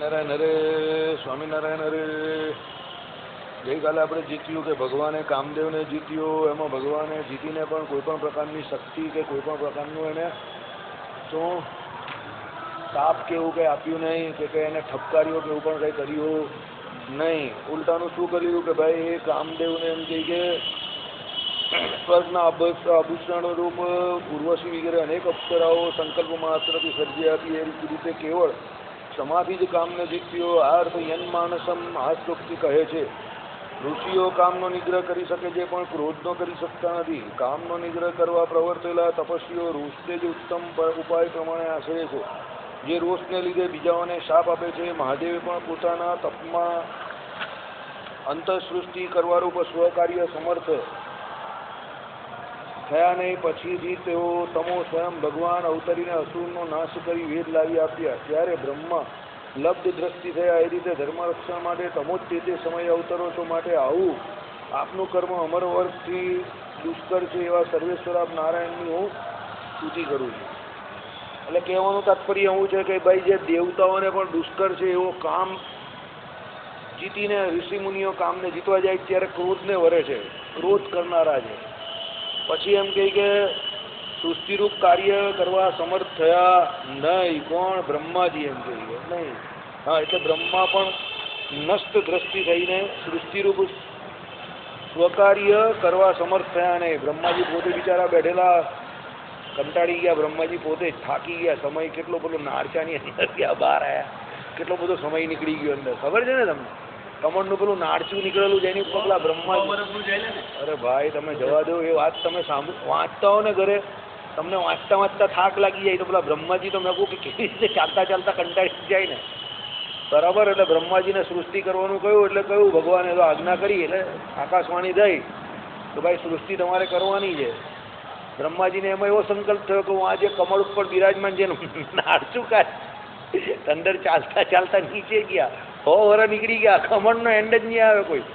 સ્વામિનારાયણ હરે સ્વામિનારાયણ હરે. ગઈકાલે આપણે જીત્યું કે ભગવાને કામદેવને જીત્યો, એમાં ભગવાને જીતીને પણ કોઈ પણ પ્રકારની શક્તિ કે કોઈ પણ પ્રકારનું એને શું તાપ કે એવું કંઈ આપ્યું નહીં, કે એને ઠપકાર્યો કે એવું પણ કંઈ કર્યું નહીં. ઉલટાનું શું કર્યું કે ભાઈ એ કામદેવને એમ કહી કે સ્વર્ગના આભૂષણો રૂપ ઉર્વશી વગેરે અનેક અપ્સરાઓ સંકલ્પ માત્રથી સર્જી આપી. એ રીતે કેવળ ક્ષમાથી જ કામને જીત્યો. આ અર્થ યન્માનસમ આ શ્લોકથી કહે છે. ઋષિઓ કામનો નિગ્રહ કરી શકે છે પણ ક્રોધનો કરી શકતા નથી. કામનો નિગ્રહ કરવા પ્રવર્તેલા તપસ્વીઓ રોષને જ ઉત્તમ ઉપાય પ્રમાણે આશરે છે. જે રોષને લીધે બીજાઓને શાપ આપે છે. મહાદેવે પણ પોતાના તપમાં અંતઃસૃષ્ટિ કરવારૂપ સ્વકાર્ય સમર્થ થયા નહીં. પછીથી તેઓ તમો સ્વયં ભગવાન અવતરીને અસુરનો નાશ કરી વેદ લાવી આપ્યા. ત્યારે બ્રહ્મા લબ્ધ દ્રષ્ટિ થયા. એ રીતે ધર્મરક્ષણ માટે તમો જ તે સમયે અવતરો છો. માટે આવું આપનું કર્મ અમર વર્ગથી દુષ્કર છે એવા સર્વેશ્વર આપ નારાયણની હું સ્તુતિ કરું છું. એટલે કહેવાનું તાત્પર્ય એવું છે કે ભાઈ જે દેવતાઓને પણ દુષ્કર છે એવો કામ જીતીને ઋષિમુનિઓ કામને જીતવા જાય ત્યારે ક્રોધને વરે છે, ક્રોધ કરનારા છે. પછી એમ કહે કે સૃષ્ટિરૂપ કાર્ય કરવા સમર્થ થયા નહીં. કોણ? બ્રહ્માજી એમ કહીએ નહીં. હા, એટલે બ્રહ્મા પણ નષ્ટ દ્રષ્ટિ થઈને સૃષ્ટિરૂપ સ્વકાર્ય કરવા સમર્થ થયા નહીં. બ્રહ્માજી પોતે બિચારા બેઠેલા કંટાળી ગયા. બ્રહ્માજી પોતે થાકી ગયા. સમય કેટલો બધો નારચાની અંદર ગયા, બહાર આવ્યા, કેટલો બધો સમય નીકળી ગયો અંદર. ખબર છે ને તમને? કમળનું પેલું નારચું નીકળેલું છે એની ઉપર પેલા બ્રહ્માજી. અરે ભાઈ તમે જવા દો એ વાત. તમે વાંચતા હો ને ઘરે, તમને વાંચતા વાંચતા થાક લાગી જાય તો પેલા બ્રહ્માજી તો મેં કહું કે કેવી રીતે ચાલતા ચાલતા કંટાળી જાય ને. બરાબર. એટલે બ્રહ્માજીને સૃષ્ટિ કરવાનું કહ્યું એટલે કહ્યું ભગવાને તો આજ્ઞા કરી. એટલે આકાશવાણી થઈ તો ભાઈ સૃષ્ટિ તમારે કરવાની છે. બ્રહ્માજીને એમાં એવો સંકલ્પ થયો કે હું આજે કમળ ઉપર બિરાજમાન છે નારચું કાઢ. અંદર ચાલતા ચાલતા નીચે ગયા, 100 વર્ષ નીકળી ગયા, કમળનો એન્ડ જ નહીં આવે કોઈ.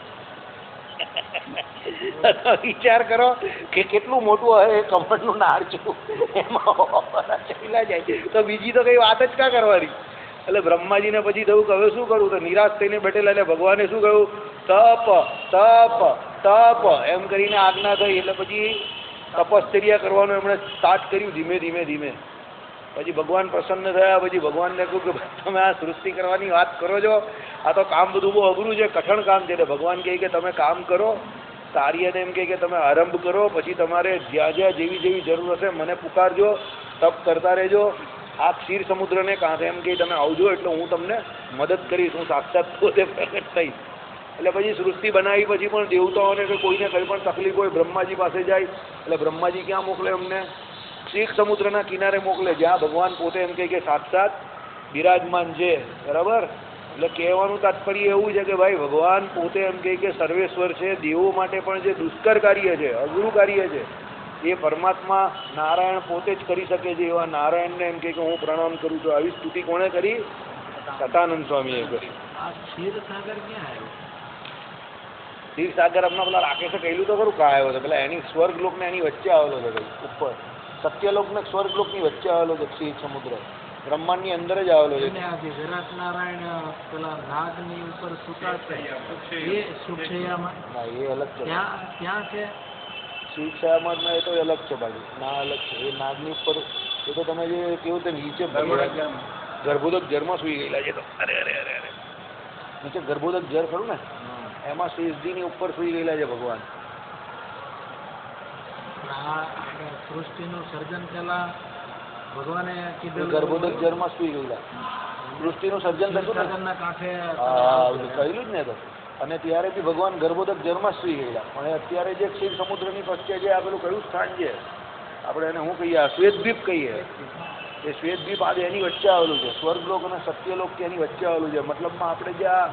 વિચાર કરો કે કેટલું મોટું હોય કમળનું નારચું, એમાં ચાલ્યા જાય તો બીજી તો કઈ વાત જ ક્યાં કરવાની. એટલે બ્રહ્માજીને પછી થયું કે હવે શું કરવું? તો નિરાશ થઈને બેઠેલા. એટલે ભગવાને શું કહ્યું? તપ તપ તપ એમ કરીને આજ્ઞા થઈ. એટલે પછી તપશ્ચર્યા કરવાનું એમણે સ્ટાર્ટ કર્યું ધીમે ધીમે ધીમે. પછી ભગવાન પ્રસન્ન થયા. પછી ભગવાનને કહ્યું કે તમે આ સૃષ્ટિ કરવાની વાત કરો છો, આ તો કામ બધું બહુ અઘરું છે, કઠણ કામ છે. એટલે ભગવાન કહે કે તમે કામ કરો, કાર્યને એમ કે તમે આરંભ કરો. પછી તમારે જ્યાં જ્યાં જેવી જેવી જરૂર હશે મને પુકારજો, તપ કરતા રહેજો. આ ક્ષીર સમુદ્રને કાંઠે એમ કે તમે આવજો એટલે હું તમને મદદ કરીશ. હું સાક્ષાત પોતે પ્રગટ થઈશ. એટલે પછી સૃષ્ટિ બનાવી. પછી પણ દેવતાઓને કે કોઈને કંઈ પણ તકલીફ હોય બ્રહ્માજી પાસે જાય. એટલે બ્રહ્માજી ક્યાં મોકલે? અમને ક્ષીર સમુદ્રના કિનારે મોકલે, જ્યાં ભગવાન પોતે એમ કે સાક્ષાત બિરાજમાન છે. બરાબર. એટલે કહેવાનું તાત્પર્ય એવું છે કે ભાઈ ભગવાન પોતે એમ કે સર્વેશ્વર છે. દેવો માટે પણ જે દુષ્કર કાર્ય છે, અઘરું કાર્ય છે, એ પરમાત્મા નારાયણ પોતે જ કરી શકે છે. એવા નારાયણને એમ કે હું પ્રણામ કરું છું. આવી સ્તુતિ કોણે કરી? સતાનંદ સ્વામીએ કરી. ક્ષીરસાગર ક્યાં આવ્યો? ક્ષીરસાગર હમણાં પેલા રાકેશે કહેલું તો ખરું કાં આવ્યો હતો? પેલા એની સ્વર્ગલોકને એની વચ્ચે આવેલો છે ઉપર. સત્યલોક ને સ્વર્ગલોકની વચ્ચે આવેલો છે ક્ષીર સમુદ્ર. બ્રહ્માંડની અંદર જ આવેલો છે. જરાત નારાયણ પેલા નાગની ઉપર સુતા છે એ સુખશયામાં. ના, એ અલગ છે. ક્યાં છે? સુખશયામાં એ તો અલગ છે બાજુ. ના, અલગ છે. એ નાગની ઉપર એ તો તમે જે કેવું તે નીચે ગર્ભોદક જળમાં સુઈ ગયેલા છે. તો અરે અરે અરે અરે નીચે ગર્ભોદક જળ ખરું ને, એમાં શેષજીની ઉપર સુઈ ગયેલા છે ભગવાન. સૃષ્ટિનું સર્જન પહેલા ભગવાને કીધું ગર્ભોદક જળમાં સુઈ ગયેલા. સૃષ્ટિનું સર્જન થતું ને કાંઠે કહેલું જ ને તો. અને ત્યારે બી ભગવાન ગર્ભોદક જળમાં સુઈ ગયેલા. પણ અત્યારે જે ક્ષીર સમુદ્રની વચ્ચે જે આપેલું કયું સ્થાન છે, આપણે એને શું કહીએ? શ્વેતદ્વીપ કહીએ. એ શ્વેતદ્વીપ આજે એની વચ્ચે આવેલું છે. સ્વર્ગલોક અને સત્યલોક એની વચ્ચે આવેલું છે. મતલબમાં આપણે જે આ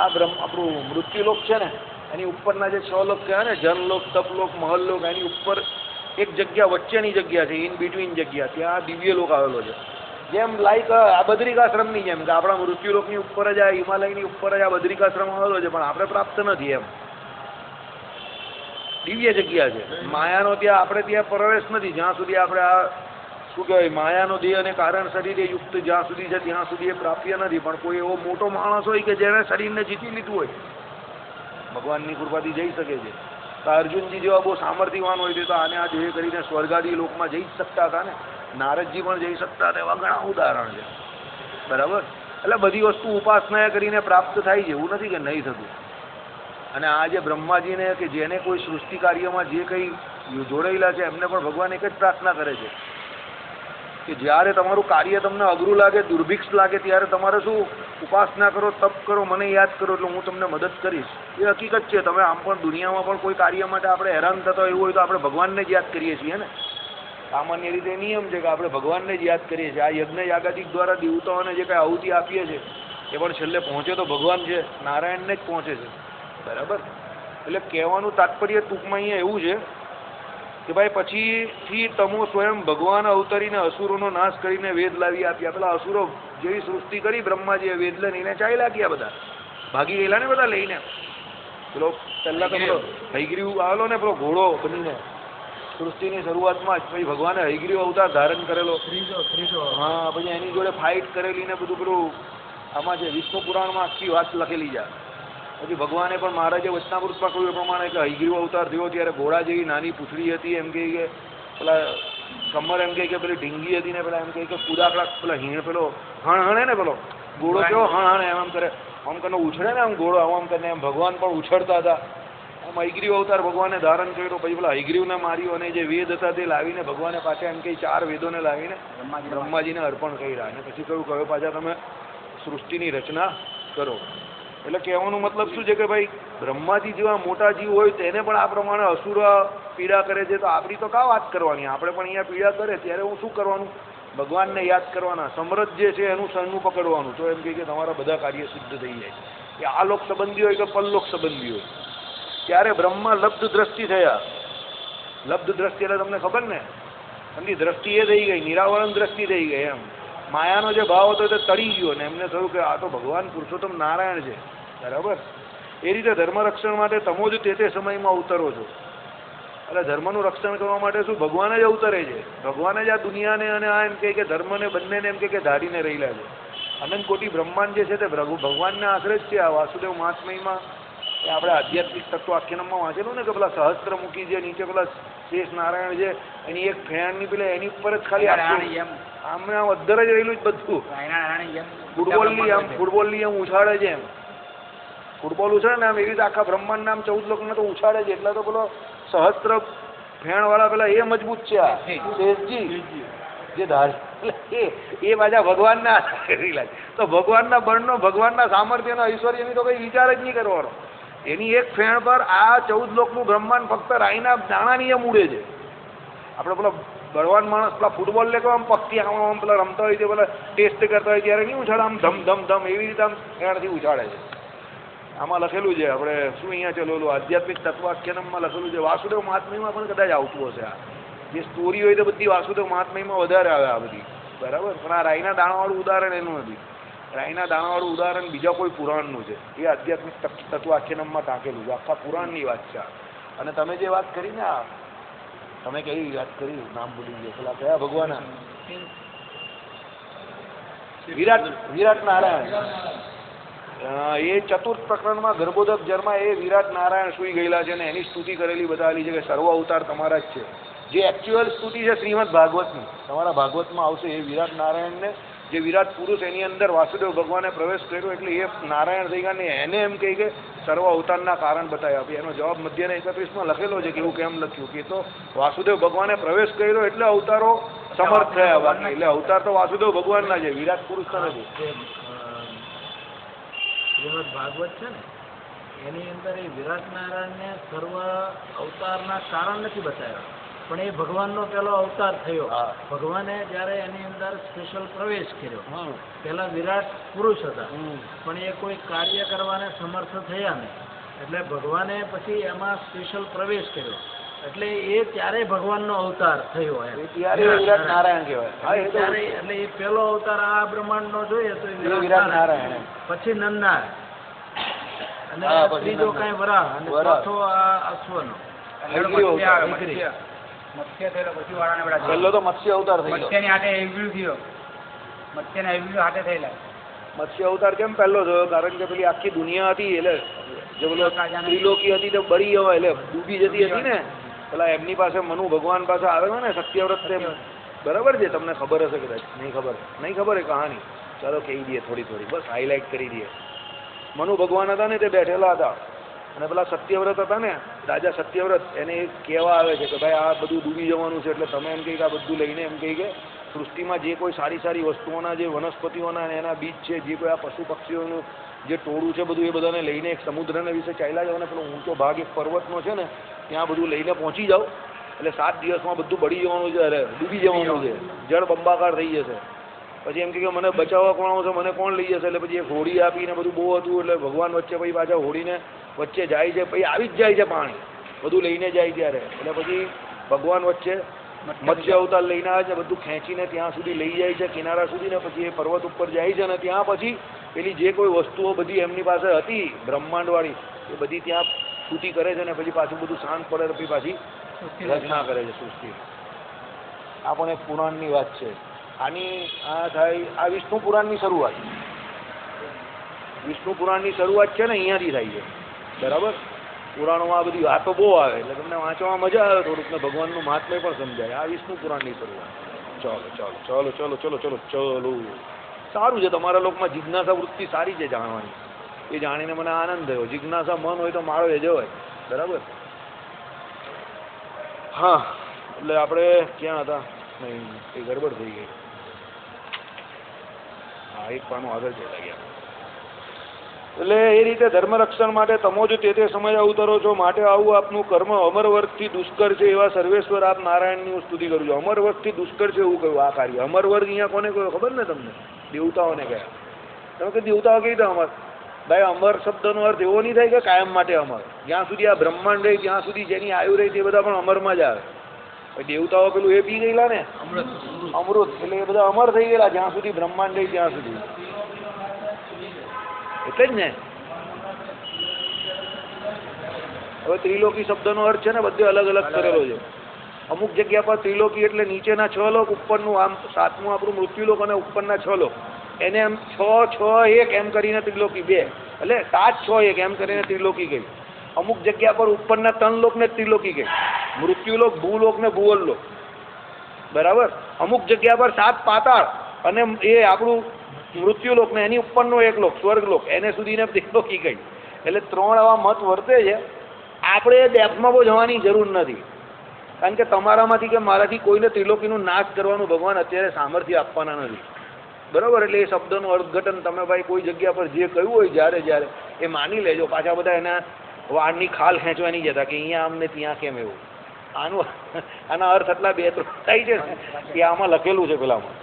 આપણું મૃત્યુલોક છે ને, એની ઉપરના જે 6 લોક કહેવાય ને, જનલોક, તપલોક, મહલલોક, એની ઉપર એક જગ્યા વચ્ચેની જગ્યા છે, ઇન બિટવીન જગ્યા, ત્યાં દિવ્ય લોક આવેલો છે. જેમ લાઈક આ બદ્રિકાશ્રમની જેમ કે આપણા મૃત્યુલોકની ઉપર જ આ હિમાલયની ઉપર જ આ બદ્રિકાશ્રમ આવેલો છે, પણ આપણે પ્રાપ્ત નથી. એમ દિવ્ય જગ્યા છે. માયાનો ત્યાં આપણે ત્યાં પ્રવેશ નથી જ્યાં સુધી આપણે આ શું કહેવાય માયાનો દેહ અને કારણ શરીરે યુક્ત જ્યાં સુધી છે ત્યાં સુધી એ પ્રાપ્ય નથી. પણ કોઈ એવો મોટો માણસ હોય કે જેણે શરીરને જીતી લીધું હોય, ભગવાનની કૃપાથી જઈ શકે છે. તો અર્જુનજી જેવા બહુ સામર્થ્યવાન હોય છે તો આને આ દેહ કરીને સ્વર્ગાદી લોકમાં જઈ જ શકતા હતા ને. નારદજી પણ જઈ શકતા હતા. એવા ઘણા ઉદાહરણ છે. બરાબર. એટલે બધી વસ્તુ ઉપાસના કરીને પ્રાપ્ત થાય છે, એવું નથી કે નહીં થતું. અને આ જે બ્રહ્માજીને કે જેને કોઈ સૃષ્ટિ કાર્યમાં જે કંઈ જોડાયેલા છે એમને પણ ભગવાન એક જ પ્રાર્થના કરે છે કે જ્યારે તમારું કાર્ય તમને અઘરું લાગે, દુર્ભિક્ષ લાગે, ત્યારે તમારે શું ઉપાસના કરો, તપ કરો, મને યાદ કરો એટલે હું તમને મદદ કરીશ. એ હકીકત છે. તમે આમ પણ દુનિયામાં પણ કોઈ કાર્ય માટે આપણે હેરાન થતા હોય એવું હોય તો આપણે ભગવાનને જ યાદ કરીએ છીએ ને. સામાન્ય રીતે નિયમ છે કે આપણે ભગવાનને જ યાદ કરીએ છીએ. આ યજ્ઞ યાગાદિક દ્વારા દેવતાઓને જે કાંઈ આહુતિ આપીએ છીએ એ પણ છેલ્લે પહોંચે તો ભગવાન છે, નારાયણને જ પહોંચે છે. બરાબર. એટલે કહેવાનું તાત્પર્ય ટૂંકમાં અહીંયા એવું છે કે ભાઈ પછીથી તમો સ્વયં ભગવાન અવતરીને અસુરોનો નાશ કરીને વેદ લાવી આપ્યા. પેલા અસુરો જેવી સૃષ્ટિ કરી બ્રહ્માજીએ વેદ લઈને ચાલ્યા ગયા, બધા ભાગી ગયેલા ને બધા લઈને. પેલો પહેલા તો પેલો હયગ્રીવ આવેલો ને પેલો ઘોડો બનીને સૃષ્ટિની શરૂઆતમાં જ, પછી ભગવાને હયગ્રીવ અવતાર ધારણ કરેલો. હા, પછી એની જોડે ફાઇટ કરેલી ને બધું પેલું આમાં છે વિષ્ણુ પુરાણમાં આખી વાત લખેલી છે. પછી ભગવાને પણ મહારાજે વચનામૃતમાં કહ્યું એ પ્રમાણે કે હયગ્રીવ અવતાર થયો ત્યારે ઘોડા જેવી નાની પૂંછડી હતી, એમ કહે કે પેલા કમર એમ કહે કે પેલી ઢીંગી હતી ને પેલા એમ કહે કે કુદાકડા પેલા હીણ પેલો હણે ને પેલો ઘોડો કેવો હણે એમ કરે, આમ કરીને ઉછળે ને આમ ઘોડો આમ કરીને એમ ભગવાન પણ ઉછળતા હતા. આમ હયગ્રીવ અવતાર ભગવાને ધારણ કર્યો. પછી પેલા હયગ્રીવને માર્યો અને જે વેદ હતા તે લાવીને ભગવાને પાછા એમ કહી 4 વેદોને લાવીને બ્રહ્માજીને અર્પણ કર્યા. અને પછી કહ્યું કે પાછા તમે સૃષ્ટિની રચના કરો. એટલે કહેવાનો મતલબ શું છે કે ભાઈ બ્રહ્માજી જેવા મોટા જીવ હોય તેને પણ આ પ્રમાણે અસુર પીડા કરે છે તો આપણી તો કા વાત કરવાની. આપણે પણ અહીંયા પીડા કરે ત્યારે હું શું કરવાનું? ભગવાનને યાદ કરવાના. સમરથ જે છે એનું શરણું પકડવાનું. તો એમ કહે કે તમારા બધા કાર્ય સિદ્ધ થઈ જાય. એ આ લોક સંબંધી હોય કે પરલોક સંબંધી હોય. ત્યારે બ્રહ્મા લબ્ધ દ્રષ્ટિ થયા. લબ્ધ દ્રષ્ટિ એટલે તમને ખબર ને, એમની દ્રષ્ટિ એ થઈ ગઈ, નિરાવરણ દ્રષ્ટિ થઈ ગઈ. એમ માયાનો જે ભાવ હતો તે તળી ગયો ને એમને થયું કે આ તો ભગવાન પુરુષોત્તમ નારાયણ છે. બરાબર. એ રીતે ધર્મ રક્ષણ માટે તમો જ તે સમયમાં અવતરો છો. એટલે ધર્મનું રક્ષણ કરવા માટે શું ભગવાન જ અવતરે છે. ભગવાન જ આ દુનિયાને અને આ એમ કે ધર્મને બંનેને એમ કે ધારીને રહેલા છે. અનંત કોટી બ્રહ્માંડ જે છે તે ભગવાનના આશરે જ છે. આ વાસુદેવ મહાત્મયમાં એ આપણે આધ્યાત્મિક તત્વ આખ્યાનમાં વાંચેલું ને કે પેલા સહસ્ત્રમુખી જે નીચે પેલા શેષ નારાયણ છે એની એક ફેણની પેલા એની ઉપર જ ખાલી આમ અદ્ધર જ રહેલું જ બધું. ફૂટબોલની એમ ઉછાળે છે. એમ ફૂટબોલ ઉછાળે ને આમ એવી રીતે આખા બ્રહ્માંડ નામ 14 લોકને તો ઉછાળે છે. એટલે તો પેલો સહસ્ત્ર ફેણ વાળા પેલા એ મજબૂત છે. આ શેષજી જે ધાર એ પાછા ભગવાનના લાગે. તો ભગવાનના બળનો, ભગવાનના સામર્થ્યનો, ઐશ્વર્યની તો કઈ વિચાર જ નહીં કરવાનો. એની એક ફેણ પર આ 14 લોકનું બ્રહ્માંડ ફક્ત રાઈના દાણાની એમ ઉડે છે. આપણે પેલા બળવાન માણસ પેલા ફૂટબોલ લે આમ પગથી આમ પેલા રમતા હોય છે, પેલા ટેસ્ટ કરતા હોય ત્યારે નહીં ઉછાળે આમ ધમ ધમ ધમ એવી રીતે આમ ફેણથી ઉછાળે છે. આમાં લખેલું છે આપણે શું અહીંયા ચલેલું આધ્યાત્મિક તત્વાખ્યાનમાં લખેલું છે. વાસુદેવ મહાત્મ્યમાં પણ કદાચ આવતું હશે. આ જે સ્ટોરી હોય તો બધી વાસુદેવ મહાત્મ્યમાં વધારે આવે આ બધી. બરાબર. પણ આ રાઈના દાણાવાળું ઉદાહરણ એનું નથી. રાઈના દાણાવાળું ઉદાહરણ બીજા કોઈ પુરાણનું છે. એ આધ્યાત્મિક તત્વાખ્યાનમાં ટાંકેલું છે. આખા પુરાણની વાત છે. અને તમે જે વાત કરી ને આ તમે કઈ વાત કરી નામ ભૂલી ગયો પેલા કયા ભગવાન વિરાટ નારાયણ. એ ચતુર્થ પ્રકરણમાં ગર્ભોદક જરમાં એ વિરાટ નારાયણ સુઈ ગયેલા છે અને એની સ્તુતિ કરેલી બતાવેલી છે કે સર્વ અવતાર તમારા જ છે. જે એકચ્યુઅલ સ્તુતિ છે શ્રીમદ ભાગવતની, તમારા ભાગવતમાં આવશે. એ વિરાટ નારાયણને જે વિરાટ પુરુષ એની અંદર વાસુદેવ ભગવાને પ્રવેશ કર્યો એટલે એ નારાયણ થઈ ગયા ને એને એમ કહી કે સર્વ અવતારના કારણ બતાવ્યા. એનો જવાબ મધ્યના 31માં લખેલો છે કે એવું કેમ લખ્યું કે તો વાસુદેવ ભગવાને પ્રવેશ કર્યો એટલે અવતારો સમર્થ થયા. બાકી એટલે અવતાર તો વાસુદેવ ભગવાનના છે, વિરાટ પુરુષ તો નથી. શ્રીમદ ભાગવત છે ને એની અંદર એ વિરાટ નારાયણને સર્વ અવતારના કારણ નથી બતાવ્યા, પણ એ ભગવાનનો પેલો અવતાર થયો. ભગવાને જ્યારે એની અંદર સ્પેશિયલ પ્રવેશ કર્યો. પેલા વિરાટ પુરુષ હતા પણ એ કોઈ કાર્ય કરવાને સમર્થ થયા નહીં એટલે ભગવાને પછી એમાં સ્પેશિયલ પ્રવેશ કર્યો એટલે એ ત્યારે ભગવાનનો અવતાર થયો. વિરાટ નારાયણ કહેવાય. એટલે એ પેલો અવતાર આ બ્રહ્માંડનો જોઈએ તો વિરાટ નારાયણ, પછી નંદનાર અને ત્રીજો કઈ વરાહ અને ચોથો આ અશ્વનો. મત્સ્ય થયેલો પછી વાળાને બધા પહેલો તો મત્સ્ય અવતાર થઈ ગયો. મત્સ્યની હાથે એવલ્યુ થયો. મત્સ્યના એવલ્યુ હાથે થયેલા. મત્સ્ય અવતાર કેમ પહેલો થયો? કારણ કે પેલી આખી દુનિયા હતી એટલે જે પેલો ત્રિલોકી હતી તે બળી જવાય એટલે ડૂબી જતી હતી ને, પેલા એમની પાસે મનુ ભગવાન પાસે આવેલો ને સત્યવ્રત તે, બરાબર છે? તમને ખબર હશે કદાચ, નહીં ખબર એ કહાની. ચાલો કહી દઈએ થોડી થોડી, બસ હાઇલાઇટ કરી દઈએ. મનુ ભગવાન હતા ને તે બેઠેલા હતા અને પેલા સત્યવ્રત હતા ને, રાજા સત્યવ્રત, એને કહેવા આવે છે કે ભાઈ આ બધું ડૂબી જવાનું છે, એટલે તમે એમ કહી કે આ બધું લઈને એમ કહી કે સૃષ્ટિમાં જે કોઈ સારી સારી વસ્તુઓના, જે વનસ્પતિઓના અને એના બીજ છે, જે કોઈ આ પશુ પક્ષીઓનું જે ટોળું છે બધું, એ બધાને લઈને એક સમુદ્રને વિશે ચાલ્યા જાઓ ને પેલો ઊંચો ભાગ એક પર્વતનો છે ને ત્યાં બધું લઈને પહોંચી જાઓ એટલે 7 દિવસમાં બધું બળી જવાનું છે, અરે ડૂબી જવાનું છે, જળ બંબાકાર થઈ જશે. પછી એમ કે મને બચાવવા કોણ આવશે, મને કોણ લઈ જશે? એટલે પછી એક હોડી આપીને બધું બહુ હતું એટલે ભગવાન વચ્ચે પછી પાછા હોડીને વચ્ચે જાય છે, પછી આવી જ જાય છે પાણી બધું લઈને જાય ત્યારે. એટલે પછી ભગવાન વચ્ચે મત્સ્ય અવતાર લઈને આવે છે, બધું ખેંચીને ત્યાં સુધી લઈ જાય છે કિનારા સુધી, ને પછી એ પર્વત ઉપર જાય છે ને ત્યાં પછી પેલી જે કોઈ વસ્તુઓ બધી એમની પાસે હતી બ્રહ્માંડવાળી એ બધી ત્યાં છૂટી કરે છે ને પછી પાછું બધું શાંત પડે પછી પાછી રચના કરે છે સૃષ્ટિ. આ પણ એક પુરાણની વાત છે. આની આ થાય આ વિષ્ણુ પુરાણની શરૂઆત. વિષ્ણુ પુરાણની શરૂઆત છે ને અહીંયાથી થાય છે, બરાબર? પુરાણોમાં આ બધી વાતો બહુ આવે એટલે તમને વાંચવામાં મજા આવે થોડુંક, ને ભગવાનનું મહાત્મ્ય પણ સમજાય. આ વિષ્ણુ પુરાણની શરૂઆત. ચલો. સારું છે, તમારા લોકોમાં જિજ્ઞાસા વૃત્તિ સારી છે જાણવાની, એ જાણીને મને આનંદ થયો. જિજ્ઞાસા મન હોય તો માળો એ જ હોય, બરાબર? હા, એટલે આપણે ક્યાં હતા? નહીં, એ ગડબડ થઈ ગઈ. હા, એક પાનું આગળ જતા ગયા. એટલે એ રીતે ધર્મ રક્ષણ માટે તમો જ તે સમય અવતરો છો, માટે આવું આપનું કર્મ અમરવર્ગથી દુષ્કર છે એવા સર્વેશ્વર આપ નારાયણની હું સ્તુતિ કરું છું. અમરવર્ગથી દુષ્કર છે એવું કહ્યું આ કાર્ય. અમરવર્ગ અહીંયા કોને કહ્યું ખબર ને તમને? દેવતાઓને કહ્યા. તમે કે દેવતાઓ કઈ રીતે અમર? ભાઈ, અમર શબ્દનો અર્થ એવો નહીં થાય કે કાયમ માટે અમર. જ્યાં સુધી આ બ્રહ્માંડ રહી ત્યાં સુધી જેની આયુ રહી તે બધા પણ અમરમાં જ આવે. દેવતાઓ પેલું એ પી ગયેલા ને અમૃત, એટલે એ બધા અમર થઈ ગયેલા જ્યાં સુધી બ્રહ્માંડ રહી ત્યાં સુધી. એટલે જ ને હવે ત્રિલોકી શબ્દનો અર્થ છે ને બધે અલગ અલગ કરેલો છે. અમુક જગ્યા પર ત્રિલોકી એટલે નીચેના 6 લોક, ઉપરનું આમ 7મું આપણું મૃત્યુલોક અને ઉપરના 6 લોક, એને એમ 6-6-1 એમ કરીને ત્રિલોકી 2, એટલે 7-6-1 એમ કરીને ત્રિલોકી ગઈ. અમુક જગ્યા પર ઉપરના 3 લોકને ત્રિલોકી ગઈ, મૃત્યુલોક, ભૂલોક ને ભુવનલોક, બરાબર? અમુક જગ્યા પર 7 પાતાળ અને એ આપણું મૃત્યુલોક ને એની ઉપરનો 1 લોક સ્વર્ગલોક, એને સુધીને ત્રિલોકી ગઈ. એટલે 3 આવા મત વર્તે છે. આપણે ડેપ્થમાં બહુ જવાની જરૂર નથી, કારણ કે તમારામાંથી કે મારાથી કોઈને ત્રિલોકીનું નાશ કરવાનું ભગવાન અત્યારે સામર્થ્ય આપવાના નથી, બરાબર? એટલે એ શબ્દનું અર્થઘટન તમે ભાઈ કોઈ જગ્યા પર જે કહ્યું હોય જ્યારે એ માની લેજો. પાછા બધા એના વાળની ખાલ ખેંચવા નહીં જતા કે અહીંયા આમ ને ત્યાં કેમ એવું. આના અર્થ એટલા 2-3 થાય છે ને કે આમાં લખેલું છે પેલામાં,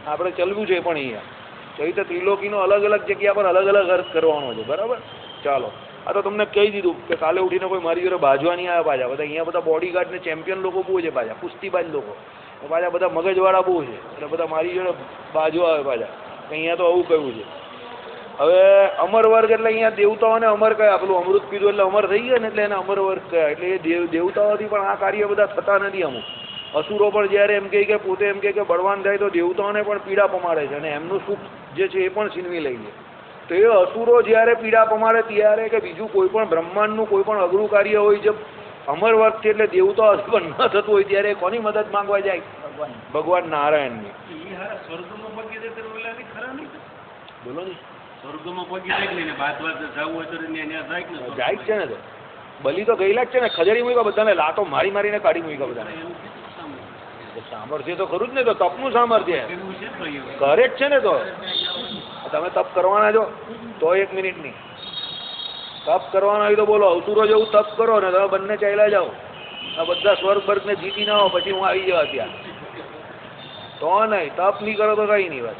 આપણે ચલવું છે પણ અહીંયા ચૈત્ર ત્રિલોકીનો અલગ અલગ જગ્યા પર અલગ અલગ અર્થ કરવાનો છે, બરાબર? ચાલો, આ તો તમને કહી દીધું કે કાલે ઉઠીને કોઈ મારી જોડે બાજવા નહીં આવે. પાછા બધા અહીંયા બધા બોડીગાર્ડ ને ચેમ્પિયન લોકો બહુ છે, પાછા કુસ્તીબાજ લોકો પાછા બધા મગજવાળા બહુ છે, એટલે બધા મારી જોડે બાજવા આવે પાછા. અહીંયા તો આવું કહ્યું છે. હવે અમર વર્ગ એટલે અહીંયા દેવતાઓને અમર કયા, પેલું અમૃત પીધું એટલે અમર થઈ ગયા ને એટલે એને અમર વર્ગ કયા. એટલે એ દેવતાઓથી પણ આ કાર્ય બધા થતા નથી. અમુક અસુરો પણ જ્યારે એમ કહે કે પોતે એમ કે બળવાન થાય તો દેવતાઓને પણ પીડા પમાડે છે અને એમનું સુખ જે છે એ પણ છીનવી લઈ લે. તો એ અસુરો જ્યારે પીડા પમાડે ત્યારે કે બીજું કોઈ પણ બ્રહ્માંડનું કોઈ પણ અઘરું કાર્ય હોય છે અમર વર્ગથી એટલે દેવતાઓ પણ ન થતું હોય ત્યારે કોની મદદ માંગવા જાય? ભગવાન નારાયણની. બોલો ને, જાય છે ને તો બલી તો ગયેલા જ છે ને, ખજરી મૂક્યા બધાને, લાતો મારીને કાઢી મૂક્યા બધાને. સામર્થ્ય તો ખરું જ ને, તો તપનું સામર્થ્ય કરે જ છે ને. તો તમે તપ કરવાના છો તો 1 મિનિટની તપ કરવાના હોય તો બોલો અવસુરો જેવું તપ કરો ને તમે બંને ચાલ્યા જાઓ, આ બધા સ્વર્ગ ને જીતી ના હો પછી હું આવી જવા ત્યાં. તો નહીં, તપ નહીં કરો તો કઈ નહીં વાત,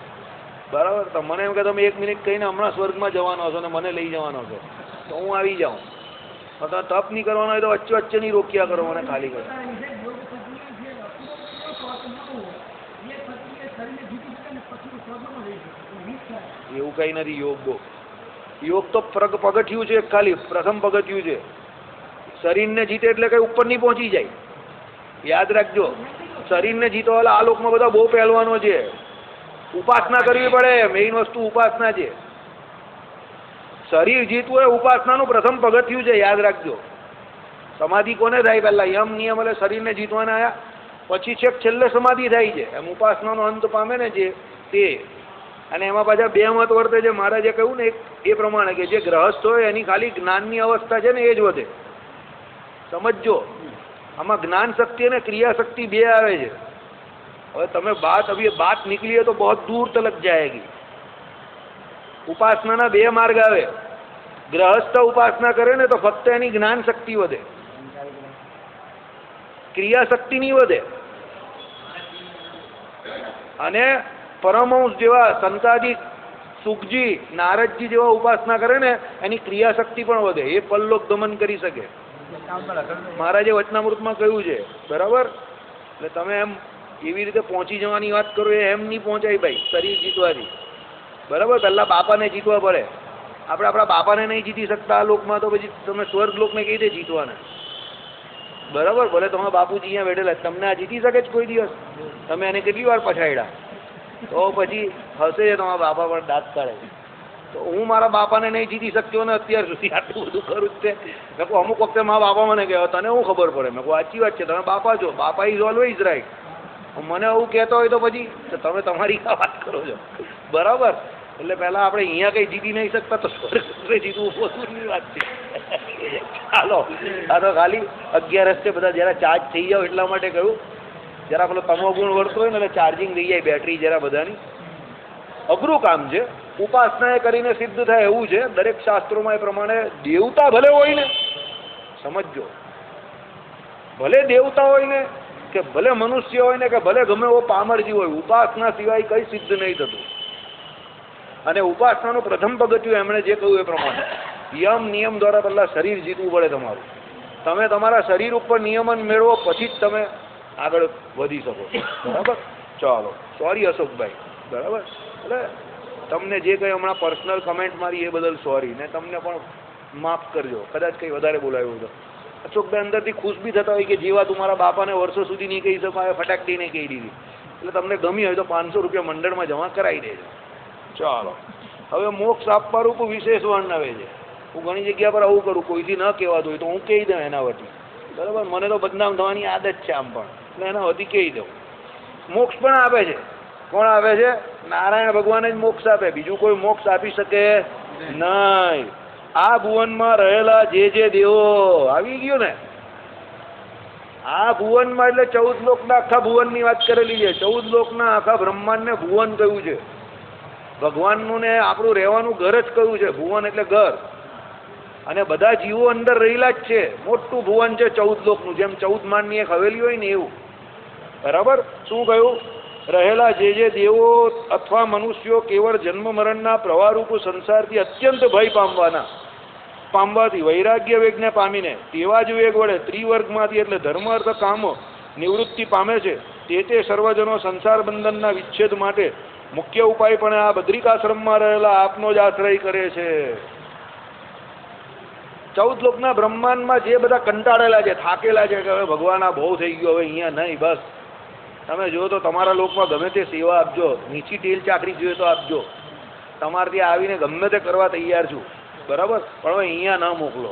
બરાબર? તો મને એમ કે તમે 1 મિનિટ કહીને હમણાં સ્વર્ગમાં જવાનો છો ને મને લઈ જવાનો છો તો હું આવી જાઉં. તમે તપ નહીં કરવાનો હોય તો વચ્ચે નહીં રોક્યા કરો મને ખાલી કરો. એવું કઈ નથી. યોગ તો પગથિયું છે, ખાલી પ્રથમ પગથિયું છે. શરીરને જીતે એટલે કઈ ઉપર નહીં પહોંચી જાય. યાદ રાખજો, શરીરને જીતવાવાળા આ લોકમાં બધા બહુ પહેલવાનો છે. ઉપાસના કરવી પડે, મેઇન વસ્તુ ઉપાસના છે. શરીર જીતવું એ ઉપાસનાનું પ્રથમ પગથિયું છે, યાદ રાખજો. સમાધિ કોને થાય? પહેલા યમ નિયમ એટલે શરીરને જીતવાના આયા, પછી છેક છેલ્લે સમાધિ થાય છે. એમ ઉપાસનાનો અંત પામે ને જે તે. અને એમાં પાછા બે મત વર્તે છે. મહારાજે કહ્યું ને એ પ્રમાણે કે જે ગ્રહસ્થ હોય એની ખાલી જ્ઞાનની અવસ્થા છે ને એ જ વધે. સમજો, આમાં જ્ઞાન શક્તિ અને ક્રિયા શક્તિ બે આવે છે. હવે તમે बात निकली है तो बहुत दूर तलक जाएगी. उपासना બે માર્ગ આવે. ગ્રહસ્થ ઉપાસના કરે ને તો ફક્ત એની જ્ઞાન શક્તિ વધે, ક્રિયા શક્તિ નહીં વધે. અને પરમહંસ જેવા સંતાદિક સુખજી નારદજી જેવા ઉપાસના કરે ને એની ક્રિયા શક્તિ પણ વધે, એ પલ્લોક ગમન કરી શકે. મહારાજે વચનામૃતમાં કહ્યું છે, બરાબર. એટલે તમે એમ એવી રીતે પહોંચી જવાની વાત કરો એ એમ નહીં પહોંચાય ભાઈ, શરીર જીતવાથી. બરાબર, પહેલા બાપાને જીતવા પડે. આપણે આપણા બાપાને નહીં જીતી શકતા આ લોકમાં, તો પછી તમે સ્વર્ગ લોકને કઈ રીતે જીતવાના? બરાબર, ભલે તમારા બાપુજી અહીંયા બેઠેલા, તમને આ જીતી શકે જ કોઈ દિવસ? તમે એને કેટલી વાર પછાડ્યા? તો પછી હશે તમારા બાપા પણ દાંત કાઢે. તો હું મારા બાપાને નહીં જીતી શક્યો ને અત્યાર સુધી આટલું બધું ખરું જ છે. મેં કહું અમુક વખતે મારા બાપા મને કહે તને શું ખબર પડે? મેં કહું સાચી વાત છે, તમે બાપા છો, બાપા ઇઝ ઓલવેઝ રાઈટ. મને એવું કહેતો હોય તો પછી તમે તમારી વાત કરો છો, બરાબર. એટલે પહેલાં આપણે અહીંયા કંઈ જીતી નહીં શકતા તો સ્વર્ગ જીતવું પોતુની વાત છે. ચાલો, આ તો ખાલી 11 બધા જરા ચાર્જ થઈ જાવ એટલા માટે કહ્યું. જરા પેલો તમો ગુણ વળતો હોય ને એટલે ચાર્જિંગ થઈ જાય બેટરી જરા બધાની. અઘરું કામ છે. ઉપાસના એ કરીને સિદ્ધ થાય એવું છે. દરેક શાસ્ત્રોમાં એ પ્રમાણે દેવતા ભલે હોય ને, સમજો, ભલે દેવતા હોય ને કે ભલે મનુષ્ય હોય ને કે ભલે ગમે એવો પામરજી હોય, ઉપાસના સિવાય કંઈ સિદ્ધ નહીં થતું. અને ઉપાસનાનું પ્રથમ પગથિયું એમણે જે કહ્યું એ પ્રમાણે યમ નિયમ દ્વારા પહેલાં શરીર જીતવું પડે તમારું. તમે તમારા શરીર ઉપર નિયમન મેળવો પછી જ તમે આગળ વધી શકો, બરાબર. ચાલો, સોરી અશોકભાઈ, બરાબર. એટલે તમને જે કંઈ હમણાં પર્સનલ કમેન્ટ મારી એ બદલ સોરી, ને તમને પણ માફ કરજો કદાચ કંઈ વધારે બોલાવ્યું તો. અશોકભાઈ અંદરથી ખુશ બી થતા હોય કે જેવા તમારા બાપાને વર્ષો સુધી નહીં કહી શકાય, ફટાકડી નહીં કહી દીધી. એટલે તમને ગમી હોય તો 500 રૂપિયા મંડળમાં જમા કરાવી દેજો. ચાલો, હવે મોક્ષ આપવા રૂપ વિશેષ વર્ણવે છે. હું ઘણી જગ્યા પર આવું કરું, કોઈથી ન કહેવાતું હોય તો હું કહી દઉં એના વતી, બરાબર. મને તો બદનામ થવાની આદત છે આમ પણ, એટલે એના વતી કહી દઉં. મોક્ષ પણ આપે છે. કોણ આપે છે? નારાયણ ભગવાન જ મોક્ષ આપે, બીજું કોઈ મોક્ષ આપી શકે નહીં. આ ભુવનમાં રહેલા જે દેવો, આવી ગયો ને આ ભુવનમાં, એટલે 14 લોકના આખા ભુવનની વાત કરેલી છે. 14 લોકના આખા બ્રહ્માંડને ભુવન કહ્યું છે. ભગવાનનું ને આપણું રહેવાનું ઘર જ કહ્યું છે. ભુવન એટલે ઘર. અને બધા જીવો અંદર રહેલા જ છે. મોટું ભુવન છે 14 લોકનું, જેમ 14 માળની એક હવેલી હોય ને એવું, બરાબર. શું કહ્યું? રહેલા જે દેવો અથવા મનુષ્યો કેવળ જન્મ મરણના પ્રવાહરૂપ સંસારથી અત્યંત ભય પામવાથી વૈરાગ્ય વેગને પામીને તેવા જ વેગ વડે ત્રિવર્ગમાંથી એટલે ધર્મ અર્થ કામ નિવૃત્તિ પામે છે. તે સર્વજનો સંસાર બંધનના વિચ્છેદ માટે મુખ્ય ઉપાય પણ આ બદ્રિકાશ્રમમાં રહેલા આપનો જ આશ્રય કરે છે. 14 લોકના બ્રહ્માંડમાં જે બધા કંટાળેલા છે, થાકેલા છે કે હવે ભગવાન આ બહુ થઈ ગયો, હવે અહીંયા નહીં, બસ તમે જો તો તમારા લોકમાં ગમે તે સેવા આપજો, નીચી ટેલ ચાકરી જોઈએ તો આપજો, તમારે ત્યાં આવીને ગમે તે કરવા તૈયાર છું, બરાબર. પણ હવે અહીંયા ન મોકલો.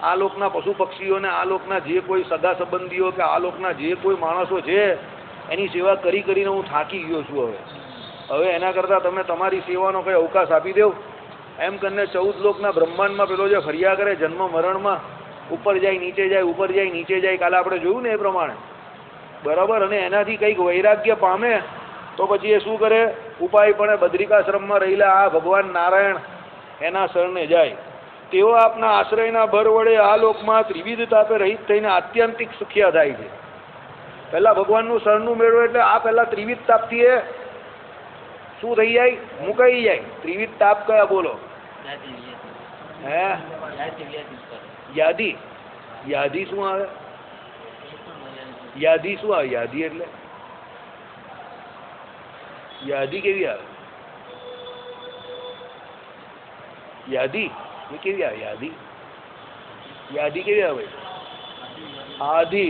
આ લોકના પશુ પક્ષીઓને, આ લોકના જે કોઈ સગા સંબંધીઓ કે આ લોકના જે કોઈ માણસો છે એની સેવા કરીને હું થાકી ગયો છું. હવે એના કરતાં તમે તમારી સેવાનો કંઈ અવકાશ આપી દેવ. એમ કરીને 14 લોકના બ્રહ્માંડમાં પેલો જે ફર્યા કરે જન્મ મરણમાં, ઉપર જાય નીચે જાય, ઉપર જાય નીચે જાય, કાલે આપણે જોયું ને એ પ્રમાણે, બરાબર. અને એનાથી કંઈક વૈરાગ્ય પામે તો પછી એ શું કરે? ઉપાય પણ બદ્રિકાશ્રમમાં રહેલા આ ભગવાન નારાયણ એના શરણે જાય. તેઓ આપના આશ્રયના ભર વડે આ લોકમાં ત્રિવિધ તાપે રહિત થઈને આત્યંતિક સુખ્યા થાય છે. પહેલાં ભગવાનનું શરણનું મેળવો એટલે આ પહેલાં ત્રિવિધ તાપથી એ શું થઈ જાય? મુકાઈ જાય. ત્રિવિધ તાપ કયા બોલો? હે? યાદી. યાદી શું આવે? યાદી શું આવે? યાદી એટલે યાદી કેવી આવે? યાદી એ કેવી આવે? યાદી કેવી આવે? આદિ.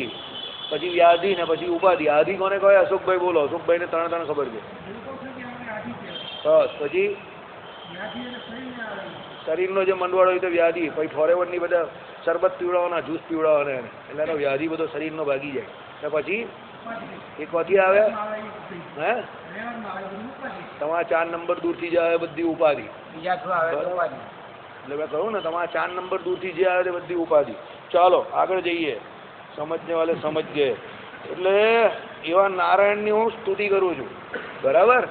પછી વ્યાધિ ને પછી ઉપાધિ. આધિ કોને કહેવાય? અશોકભાઈ બોલો. અશોકભાઈને ત્રણ ખબર છે. બસ પછી શરીરનો જે મંડવાળો હોય તો વ્યાધિ. પછી ફોરેવરની બધા શરબત પીવડાવવાના, જ્યુસ પીવડાવવાના એટલે એનો વ્યાધિ બધો શરીરનો ભાગી જાય. ને પછી એક વધી આવે હે તમારા 4 નંબર દૂરથી જે આવે બધી ઉપાધિ. એટલે મેં કહ્યું ને તમારા 4 નંબર દૂરથી જે આવે તે બધી ઉપાધિ. ચાલો આગળ જઈએ. સમજને વાલે સમજ ગયે. એટલે એવા નારાયણની હું સ્તુતિ કરું છું. બરાબર.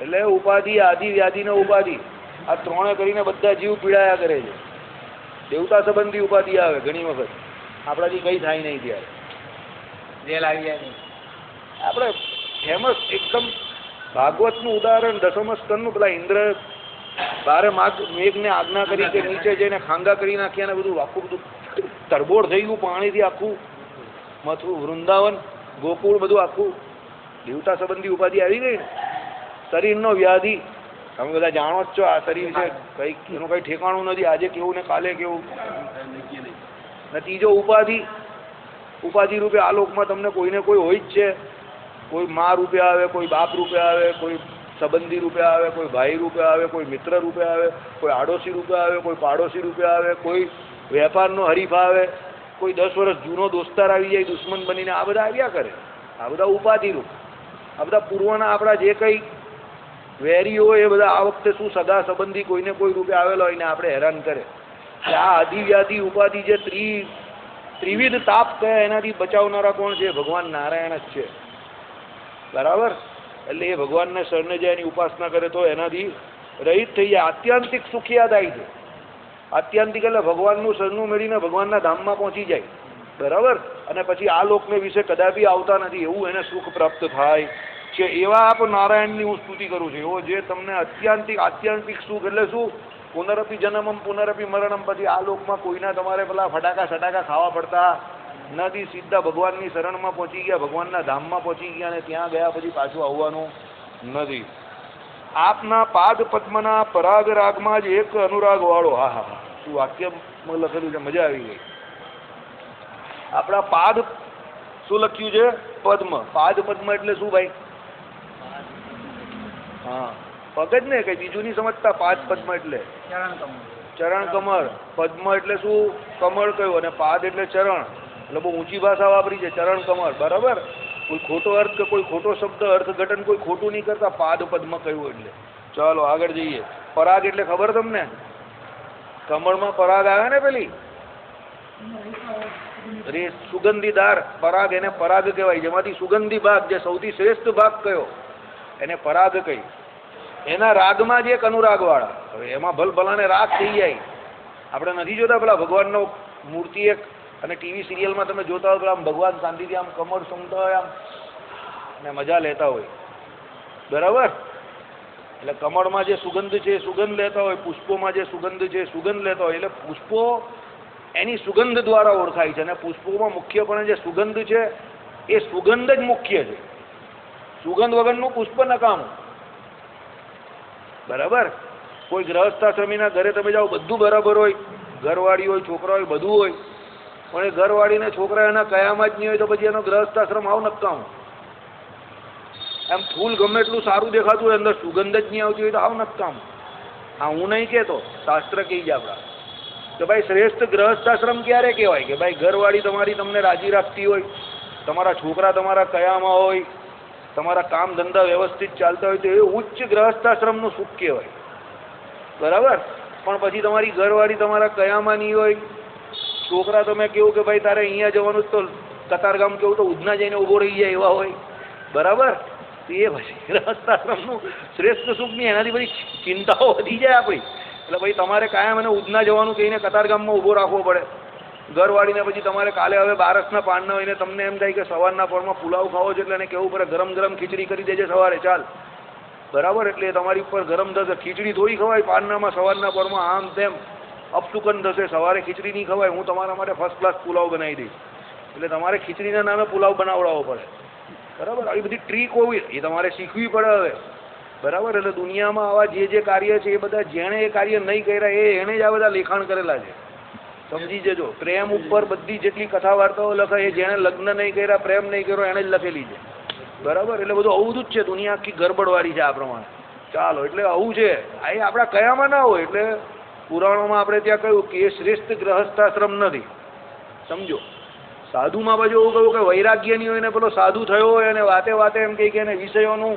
એટલે ઉપાધિ, આદિ, વ્યાધિ ને ઉપાધિ આ ત્રણે કરીને બધા જીવ પીડાયા કરે છે. દેવતા સંબંધી ઉપાધિ આવે ઘણી વખત, આપણાથી કઈ થાય નહીં. ત્યારે રેલ આવી જાય આપણે ફેમસ એકદમ ભાગવતનું ઉદાહરણ દસમ સ્કંદનું, પેલા ઇન્દ્ર બારે મેઘને આજ્ઞા કરી કે નીચે જઈને ખાંગા કરી નાખ્યા ને બધું આખું બધું તરબોળ થઈ ગયું પાણીથી. આખું મથું, વૃંદાવન, ગોકુળ બધું આખું દેવતા સંબંધી ઉપાધિ આવી ગઈ ને. શરીરનો વ્યાધિ તમે બધા જાણો જ છો. આ શરીર છે કઈ એનું કઈ ઠેકાણું નથી. આજે કેવું ને કાલે કેવું. ને ત્રીજો ઉપાધિ. ઉપાધિ રૂપે આ લોકમાં તમને કોઈને કોઈ હોય જ છે. કોઈ મા રૂપે આવે, કોઈ બાપ રૂપે આવે, કોઈ સંબંધી રૂપે આવે, કોઈ ભાઈ રૂપે આવે, કોઈ મિત્ર રૂપે આવે, કોઈ આડોશી રૂપે આવે, કોઈ પાડોશી રૂપે આવે, કોઈ વેપારનો હરીફ આવે, કોઈ 10 વર્ષ જૂનો દોસ્તાર આવી જાય દુશ્મન બનીને. આ બધા આવ્યા કરે. આ બધા ઉપાધિ રૂપ. આ બધા પૂર્વના આપણા જે કંઈ વેરીઓ એ બધા આ વખતે શું સગા સંબંધી કોઈને કોઈ રૂપે આવેલો હોય ને આપણે હેરાન કરે. આ આદિ વ્યાધિ ઉપાધિ જે ત્રિવિધ તાપ કહે એનાથી બચાવનારા કોણ છે? ભગવાન નારાયણ જ છે. બરાબર. એટલે એ ભગવાનને શરણે જાય એની ઉપાસના કરે તો એનાથી રહિત થઈ જાય. આત્યંતિક સુખિયા થાય છે. આત્યંતિક એટલે ભગવાનનું શરણું મેળવીને ભગવાનના ધામમાં પહોંચી જાય. બરાબર. અને પછી આ લોકને વિશે કદાપી આવતા નથી એવું એને સુખ પ્રાપ્ત થાય છે. એવા આપ નારાયણની હું સ્તુતિ કરું છું. એવો જે તમને આત્યંતિક સુખ એટલે શું? પુનરપી જન્મમ પુનરપી મરણમ. પછી આ લોકમાં કોઈના તમારે પેલા ફટાકા સટાકા ખાવા પડતા નથી. સીધા ભગવાનની શરણમાં પહોંચી ગયા, ભગવાનના ધામમાં પહોંચી ગયા અને ત્યાં ગયા પછી પાછું આવવાનું નથી. આપના પાદ પદ્મના પરાગ રાગમાં જ એક અનુરાગ વાળો. હા હા હા, શું વાક્યમાં લખેલું છે, મજા આવી ગઈ. આપણા પાદ શું લખ્યું છે? પદ્મ. પાદ પદ્મ એટલે શું ભાઈ? હા, પગ જ ને, કઈ બીજું નહીં સમજતા. પાદ પદ્મ એટલે ચરણ કમળ. પદ્મ એટલે શું? કમળ કયું, અને પાદ એટલે ચરણ. એટલે બહુ ઊંચી ભાષા વાપરી છે, ચરણ કમળ. બરાબર. કોઈ ખોટો અર્થ કે કોઈ ખોટો શબ્દ અર્થઘટન કોઈ ખોટું નહીં કરતા. પાદ પદ્મ કહ્યું એટલે. ચાલો આગળ જઈએ. પરાગ એટલે ખબર તમને? કમળમાં પરાગ આવે ને પેલી સુગંધીદાર પરાગ, એને પરાગ કહેવાય. જેમાંથી સુગંધી ભાગ, જે સૌથી શ્રેષ્ઠ ભાગ કયો એને પરાગ કહી. એના રાગમાં જ એક અનુરાગ વાળા. હવે એમાં ભલભલાને રાગ થઈ જાય. આપણે નથી જોતા પેલા ભગવાનનો મૂર્તિ એક, અને ટીવી સિરિયલમાં તમે જોતા હોય તો આમ ભગવાન શાંતિથી આમ કમળ સૂંઘતા હોય આમ ને મજા લેતા હોય. બરાબર. એટલે કમળમાં જે સુગંધ છે એ સુગંધ લેતા હોય, પુષ્પોમાં જે સુગંધ છે એ સુગંધ લેતા હોય. એટલે પુષ્પો એની સુગંધ દ્વારા ઓળખાય છે. અને પુષ્પોમાં મુખ્યપણે જે સુગંધ છે એ સુગંધ જ મુખ્ય છે. સુગંધ વગરનું પુષ્પ નકામું. બરાબર. કોઈ ગ્રહસ્થાશ્રમીના ઘરે તમે જાઓ, બધું બરાબર હોય, ઘરવાળી હોય, છોકરા હોય, બધું હોય, પણ એ ઘરવાળીને છોકરા એના કયામાં જ નહીં હોય તો પછી એનો ગ્રહસ્થાશ્રમ આવ નકામું. એમ ફૂલ ગમે એટલું સારું દેખાતું હોય, અંદર સુગંધ જ નહીં આવતી હોય તો આવ નકામું. હા, હું નહીં કહેતો, શાસ્ત્ર કહી જ આપણા કે ભાઈ શ્રેષ્ઠ ગ્રહસ્થાશ્રમ ક્યારે કહેવાય? કે ભાઈ ઘરવાળી તમારી તમને રાજી રાખતી હોય, તમારા છોકરા તમારા કયામાં હોય, તમારા કામ ધંધા વ્યવસ્થિત ચાલતા હોય તો એ ઉચ્ચ ગ્રહસ્થાશ્રમનું સુખ કહેવાય. બરાબર. પણ પછી તમારી ઘરવાળી તમારા કયામાં નહીં હોય, છોકરા તમે કેવું કે ભાઈ તારે અહીંયા જવાનું તો કતારગામ કેવું તો ઉધના જઈને ઊભો રહી જાય એવા હોય. બરાબર. તો એ પછી ગ્રહસ્થાશ્રમનું શ્રેષ્ઠ સુખ નહીં, એનાથી બધી ચિંતાઓ વધી જાય આપણી. એટલે ભાઈ તમારે કાયમ એને ઉધના જવાનું કહીને કતારગામમાં ઊભો રાખવો પડે. ઘરવાળીને પછી તમારે કાલે હવે બારસના પાનના હોય ને તમને એમ થાય કે સવારના પરમાં પુલાવ ખાવો છે એટલે એને કહેવું પડે ગરમ ગરમ ખીચડી કરી દેજે સવારે, ચાલ. બરાબર. એટલે તમારી ઉપર ગરમ થશે. ખીચડી થોડી ખવાય પાનનામાં સવારના પરમાં, આમ તેમ અપસુકન થશે. સવારે ખીચડી નહીં ખવાય, હું તમારા માટે ફર્સ્ટ ક્લાસ પુલાવ બનાવી દઈશ. એટલે તમારે ખીચડીના નામે પુલાવ બનાવડાવવો પડે. બરાબર. આવી બધી ટ્રીક હોવી એ તમારે શીખવી પડે હવે. બરાબર. એટલે દુનિયામાં આવા જે કાર્ય છે એ બધા જેણે એ કાર્ય નહીં કર્યા એને જ આ બધા લેખાણ કરેલા છે. સમજી જજો. પ્રેમ ઉપર બધી જેટલી કથા વાર્તાઓ લખાય એ જેણે લગ્ન નહીં કર્યા, પ્રેમ નહીં કર્યો એને જ લખેલી છે. બરાબર? એટલે બધું આવું જ છે. દુનિયા આખી ગરબડવાળી છે આ પ્રમાણે. ચાલો, એટલે આવું છે. આ આપણા કયામાં ના હોય. એટલે પુરાણોમાં આપણે ત્યાં કહ્યું કે એ શ્રેષ્ઠ ગ્રહસ્થાશ્રમ નથી. સમજો. સાધુમાં બાજુ એવું કહ્યું કે વૈરાગ્ય નહીં હોય ને પેલો સાધુ થયો હોય અને વાતે વાતે એમ કહે કે એને વિષયોનું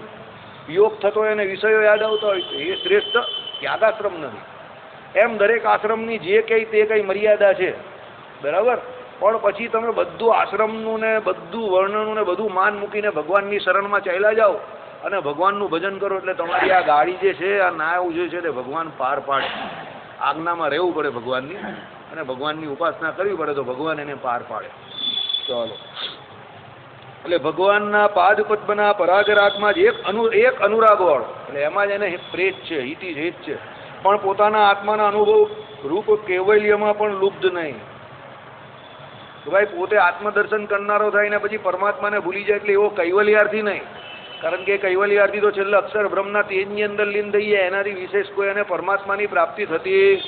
યોગ થતો હોય અને વિષયો યાદ આવતા હોય, એ શ્રેષ્ઠ ત્યાગાશ્રમ નથી. એમ દરેક આશ્રમની જે કંઈ તે કંઈ મર્યાદા છે. બરાબર? પણ પછી તમે બધું આશ્રમનું ને બધું વર્ણનું ને બધું માન મૂકીને ભગવાનની શરણમાં ચાલ્યા જાઓ અને ભગવાનનું ભજન કરો એટલે તમારી આ ગાડી જે છે, આ નાવ જે છે તે ભગવાન પાર પાડે. આજ્ઞામાં રહેવું પડે ભગવાનની અને ભગવાનની ઉપાસના કરવી પડે તો ભગવાન એને પાર પાડે. ચાલો, એટલે ભગવાનના પાદ પદ્મના પરાગરાગમાં જ એક અનુરાગ વાળો, એટલે એમાં જ એને પ્રેત છે, હિતિ હેત છે, પણ પોતાના આત્માના અનુભવ રૂપ કૈવલ્યમાં પણ લુપ્ત નહીં. તો ભાઈ પોતે આત્મદર્શન કરનારો થાય ને પછી પરમાત્માને ભૂલી જાય એટલે એવો કૈવલ્યાર્થી નહીં. કારણ કે કૈવલ્યાર્થી તો છેલ્લે અક્ષર બ્રહ્મના તેજની અંદર લીન થઈ જાય, એનાથી વિશેષ કોઈ એને પરમાત્માની પ્રાપ્તિ થતી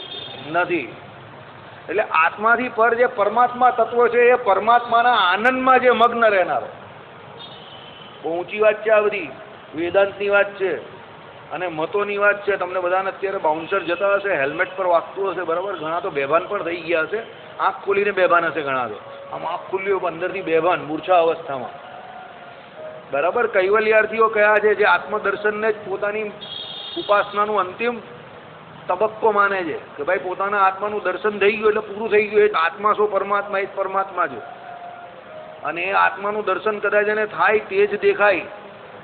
નથી. એટલે આત્માથી પર જે પરમાત્મા તત્વ છે એ પરમાત્માના આનંદમાં જે મગ્ન રહેનારો. બહુ ઊંચી વાત છે આ બધી, વેદાંતની વાત છે અને મતોની વાત છે. તમને બધાને અત્યારે બાઉન્સર જતા હશે, હેલ્મેટ પર વાગતું હશે, બરાબર? ઘણા તો બેભાન પણ થઈ ગયા હશે, આંખ ખોલીને બેભાન હશે ઘણા તો. આમ આંખ ખુલ્લી અંદરથી બેભાન, મૂર્છા અવસ્થામાં. બરાબર? કૈવલ્યાર્થીઓ કયા છે? જે આત્મદર્શનને જ પોતાની ઉપાસનાનું અંતિમ તબક્કો માને છે કે ભાઈ પોતાના આત્માનું દર્શન થઈ ગયું એટલે પૂરું થઈ ગયું. એ આત્મા શું પરમાત્મા, એ જ પરમાત્મા છે. અને એ આત્માનું દર્શન કદાચ એને થાય, તેજ દેખાય,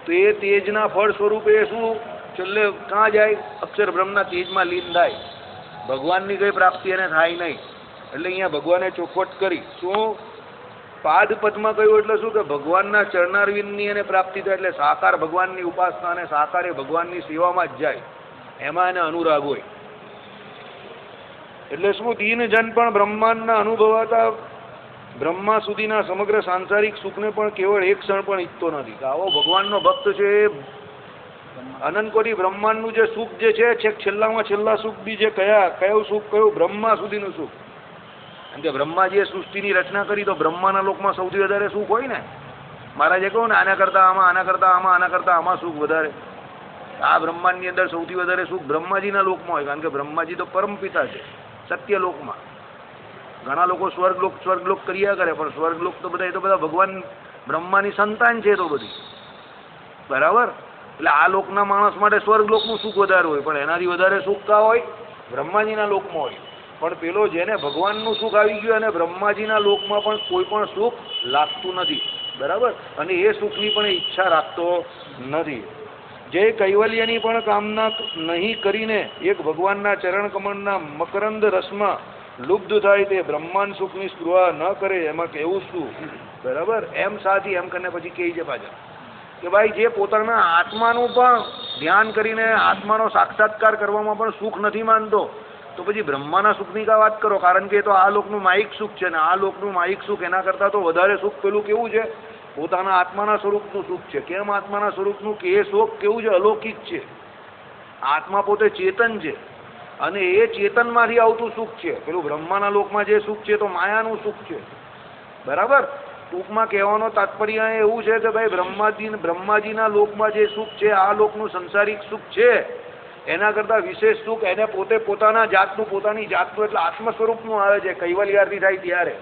તો એ તેજના ફળ સ્વરૂપે શું છેલ્લે ક્યાં જાય? અક્ષર બ્રહ્મના તેજમાં લીન થાય. ભગવાનની કઈ પ્રાપ્તિ એને થાય નહીં. એટલે અહીંયા ભગવાને ચોખવટ કરી. શું? પાદ પદ્માં કહ્યું એટલે શું? કે ભગવાનના ચરણારવિંદની એને પ્રાપ્તિ થાય. એટલે સાકાર ભગવાનની ઉપાસના અને સાકાર એ ભગવાનની સેવામાં જ જાય, એમાં એને અનુરાગ હોય. એટલે શું? દીનજન પણ બ્રહ્માંડના અનુભવાતા બ્રહ્મા સુધીના સમગ્ર સાંસારિક સુખને પણ કેવળ એક ક્ષણ પણ ઈચ્છતો નથી. કે આવો ભગવાનનો ભક્ત છે એ અનંત કોટી બ્રહ્માંડનું જે સુખ જે છે, છેક છેલ્લામાં છેલ્લા સુખ બી જે કયું સુખ કયું? બ્રહ્મા સુધીનું સુખ. કારણ કે બ્રહ્માજીએ સૃષ્ટિની રચના કરી તો બ્રહ્માના લોકમાં સૌથી વધારે સુખ હોય ને. મહારાજે કહ્યું ને, આના કરતા આમાં, આના કરતા આમાં, આના કરતા આમાં સુખ વધારે. આ બ્રહ્માંડની અંદર સૌથી વધારે સુખ બ્રહ્માજીના લોકમાં હોય. કારણ કે બ્રહ્માજી તો પરમપિતા છે સત્યલોકમાં. ઘણા લોકો સ્વર્ગલોક કર્યા કરે, પણ સ્વર્ગલોક તો બધા એ તો બધા ભગવાન બ્રહ્માની સંતાન છે તો બધી. બરાબર? એટલે આ લોકના માણસ માટે સ્વર્ગલોકનું સુખ વધારે હોય, પણ એનાથી વધારે સુખ કા હોય? બ્રહ્માજીના લોકમાં હોય. પણ પેલો જેને ભગવાનનું સુખ આવી ગયું અને બ્રહ્માજીના લોકમાં પણ કોઈ પણ સુખ લાગતું નથી. બરાબર? અને એ સુખની પણ ઈચ્છા રાખતો નથી. જે કૈવલ્યની પણ કામના નહીં કરીને એક ભગવાનના ચરણ કમળના મકરંદ રસમાં લુબ્ધ થાય તે બ્રહ્માંડ સુખની સ્પૃહા ન કરે, એમાં કેવું શું? બરાબર? એમ સાથી એમ કરીને પછી કહે છે પાછા કે ભાઈ જે પોતાના આત્માનું પણ ધ્યાન કરીને આત્માનો સાક્ષાત્કાર કરવામાં પણ સુખ નથી માનતો, તો પછી બ્રહ્માના સુખની કા વાત કરો? કારણ કે એ તો આ લોકનું માયિક સુખ છે ને આ લોકનું માયિક સુખ એના કરતાં તો વધારે સુખ પેલું કેવું છે? પોતાના આત્માના સ્વરૂપનું સુખ છે. કેમ આત્માના સ્વરૂપનું? કે એ સુખ કેવું છે? અલૌકિક છે. આત્મા પોતે ચેતન છે અને એ ચેતનમાંથી આવતું સુખ છે. પેલું બ્રહ્માના લોકમાં જે સુખ છે તો માયાનું સુખ છે. બરાબર? ટૂંકમાં કહેવાનો તાત્પર્ય એવું છે કે ભાઈ બ્રહ્માજીના લોકમાં જે સુખ છે, આ લોકનું સંસારિક સુખ છે, એના કરતાં વિશેષ સુખ એને પોતે પોતાના જાતનું, પોતાની જાતનું એટલે આત્મ સ્વરૂપનું આવે છે. કૈવલ્યાર્થી થાય ત્યારે.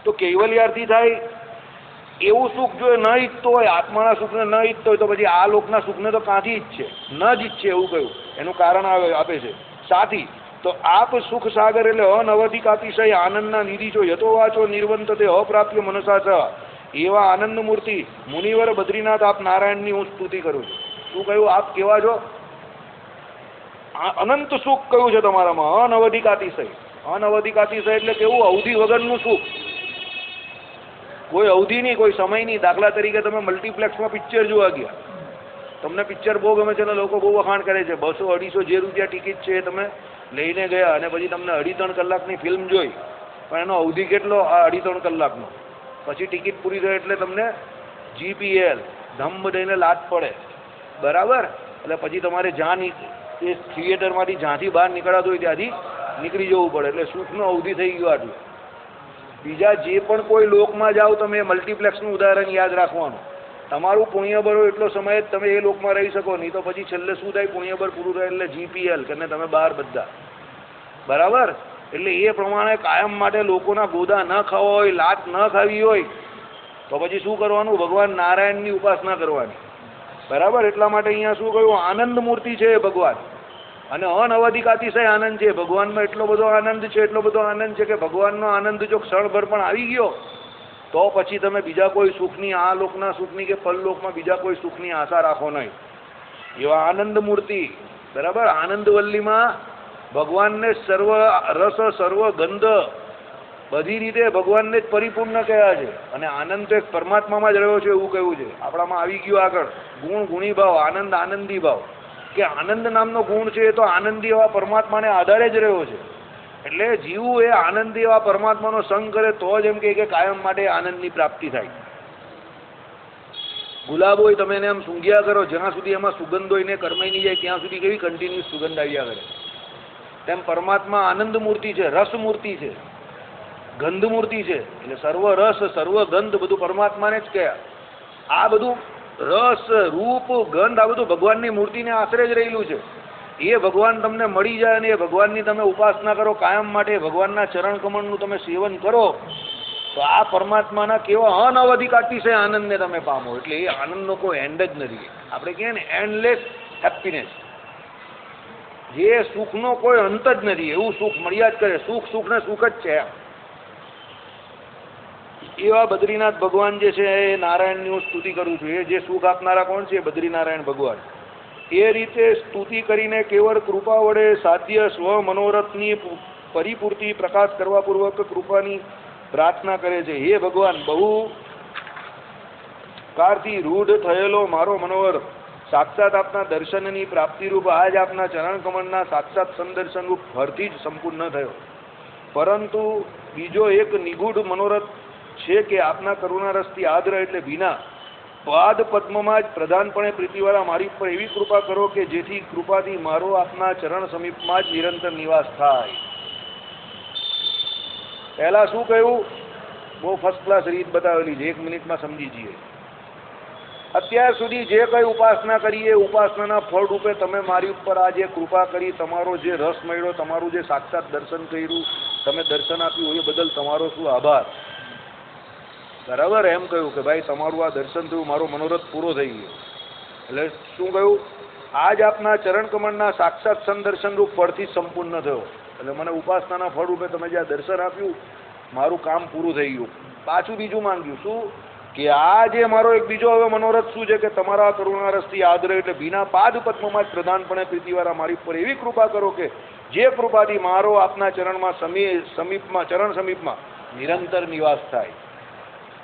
તો કૈવલ્યાર્થી થાય એવું સુખ જો ન ઈચ્છતો હોય, આત્માના સુખને ન ઈચ્છતો હોય, તો પછી આ લોકના સુખને તો કાંથી ઈચ્છે? ન જ ઈચ્છે એવું કહ્યું. એનું કારણ આપે છે સાથી. તો આપ સુખ સાગર એટલે અનવધિક અતિશય આનંદના નિધિ છો, યતો વાચો નિર્વંત તે અપ્રાપ્ય મનસા છ. એવા આનંદ મૂર્તિ મુનિવર બદ્રીનાથ આપ નારાયણની હું સ્તુતિ કરું છું. શું કહ્યું? આપ કેવા છો? અનંત સુખ કયું છે તમારામાં? અનવધિક અતિશય. અનવધિક અતિશય એટલે કેવું? અવધિ વગરનું સુખ. કોઈ અવધિ નહીં, કોઈ સમય નહીં. દાખલા તરીકે તમે મલ્ટીપ્લેક્સમાં પિક્ચર જોવા ગયા, તમને પિક્ચર બહુ ગમે છે અને લોકો બહુ વખાણ કરે છે, 200-250 જે રૂપિયા ટિકિટ છે એ તમે લઈને ગયા અને પછી તમને 2.5-3 કલાકની ફિલ્મ જોઈ, પણ એનો અવધિ કેટલો? આ 2.5-3 કલાકનો. પછી ટિકિટ પૂરી થાય એટલે તમને GPL ધમ્મ દઈને લાત પડે. બરાબર? એટલે પછી તમારે એ થિયેટરમાંથી જ્યાંથી બહાર નીકળાતું હોય ત્યાંથી નીકળી જવું પડે. એટલે સુખનો અવધિ થઈ ગયો આટલું. બીજા જે પણ કોઈ લોકમાં જાઓ તમે મલ્ટીપ્લેક્સનું ઉદાહરણ યાદ રાખવાનું. તમારું પુણ્યબળ હોય એટલો સમય જ તમે એ લોકમાં રહી શકો, નહીં તો પછી છેલ્લે શું થાય, પુણ્યબળ પૂરું થાય એટલે જીપીએલ કરીને તમે બહાર બધા. બરાબર? એટલે એ પ્રમાણે કાયમ માટે લોકોના ગોદા ન ખાવા હોય, લાત ન ખાવી હોય તો પછી શું કરવાનું? ભગવાન નારાયણની ઉપાસના કરવાની. બરાબર? એટલા માટે અહીંયા શું કહ્યું? આનંદ મૂર્તિ છે ભગવાન, અને અનવધિકાતિશય આનંદ છે ભગવાનમાં. એટલો બધો આનંદ છે, એટલો બધો આનંદ છે કે ભગવાનનો આનંદ જો ક્ષણભર પણ આવી ગયો તો પછી તમે બીજા કોઈ સુખની, આ લોકના સુખની કે પરલોકમાં બીજા કોઈ સુખની આશા રાખો નહીં. એવા આનંદ મૂર્તિ. બરાબર? આનંદવલ્લીમાં ભગવાનને સર્વ રસ, સર્વ ગંધ, બધી રીતે ભગવાનને જ પરિપૂર્ણ કયા છે. અને આનંદ તો એક પરમાત્મામાં જ રહ્યો છે એવું કહ્યું છે. આપણામાં આવી ગયું આગળ ગુણ, ગુણી ભાવ, આનંદ, આનંદી ભાવ, કે આનંદ નામનો ગુણ છે એ તો આનંદી એવા પરમાત્માને આધારે જ રહ્યો છે. એટલે જીવ એ આનંદી એવા પરમાત્માનો સંગ કરે તો જ એમ કે કાયમ માટે આનંદની પ્રાપ્તિ થાય. ગુલાબ હોય તમે એને આમ સૂંઘ્યા કરો, જ્યાં સુધી એમાં સુગંધ હોય ને કર્માઈ નહીં જાય ત્યાં સુધી કેવી કન્ટિન્યુઅસ સુગંધ આવ્યા કરે. તેમ પરમાત્મા આનંદ મૂર્તિ છે, રસ મૂર્તિ છે, ગંધ મૂર્તિ છે. એટલે સર્વ રસ, સર્વ ગંધ બધું પરમાત્માને જ કહ્યા. આ બધું રસ, રૂપ, ગંધ આ બધું ભગવાનની મૂર્તિને આશરે જ રહેલું છે. એ ભગવાન તમને મળી જાય અને એ ભગવાનની તમે ઉપાસના કરો કાયમ માટે, ભગવાનના ચરણ કમળનું તમે સેવન કરો તો આ પરમાત્માના કેવા અનવધિકાતિશય આનંદને તમે પામો. એટલે એ આનંદનો કોઈ એન્ડ જ નથી. આપણે કહીએ ને એન્ડલેસ હેપીનેસ, જે સુખનો કોઈ અંત જ નથી, એવું સુખ મળ્યા જ કરે. સુખ, સુખ ને સુખ જ છે. એવા બદ્રીનાથ ભગવાન જે છે એ નારાયણની હું સ્તુતિ કરું છું. એ જે સુખ આપનારા કોણ છે? બદ્રીનારાયણ ભગવાન. એ રીતે સ્તુતિ કરીને કેવળ કૃપા વડે સાધ્ય સ્વ મનોરથની પરિપૂર્તિ પ્રકાશ કરવા પૂર્વક કૃપાની પ્રાર્થના કરે છે. હે ભગવાન, બહુ કાળથી રૂઢ થયેલો મારો મનોરથ સાક્ષાત આપના દર્શનની પ્રાપ્તિરૂપ આજ આપના ચરણ કમળના સાક્ષાત સંદર્શનરૂપ ફરથી જ સંપૂર્ણ થયો. પરંતુ બીજો એક નિગૂઢ મનોરથ છે કે આપના કરુણારસથી આદ્ર એટલે વિના પાદ પદ્મમાં જ પ્રધાનપણે પ્રીતિવાળા મારી પર એવી કૃપા કરો કે જેથી કૃપાથી મારો આપના ચરણ સમીપમાં જ નિરંતર નિવાસ થાય. પહેલા શું કહ્યું? બહુ ફર્સ્ટ ક્લાસ રીત બતાવેલી છે, 1 મિનિટમાં સમજી જઈએ. અત્યાર સુધી જે કઈ ઉપાસના કરીએ, ઉપાસનાના ફળ રૂપે તમે મારી ઉપર આ જે કૃપા કરી, તમારો જે રસ મળ્યો, તમારું જે સાક્ષાત દર્શન કર્યું, તમે દર્શન આપ્યું એ બદલ તમારો શું આભાર. બરાબર? એમ કહ્યું કે ભાઈ તમારું આ દર્શન થયું, મારો મનોરથ પૂરો થઈ ગયો. એટલે શું કહ્યું? આજ આપના ચરણ કમળના સાક્ષાત સંદર્શન રૂપ ફળથી સંપૂર્ણ થયો. એટલે મને ઉપાસનાના ફળ રૂપે તમે જે આ દર્શન આપ્યું, મારું કામ પૂરું થઈ ગયું. પાછું બીજું માંગ્યું શું? કે આ જે મારો એક બીજો હવે મનોરથ શું છે કે તમારા કરુણારસથી આદર એટલે બીના પાદ પદ્મમાં જ પ્રધાનપણે પ્રીતિવાળા મારી પર એવી કૃપા કરો કે જે કૃપાથી મારો આપના ચરણમાં સમીપમાં, ચરણ સમીપમાં નિરંતર નિવાસ થાય.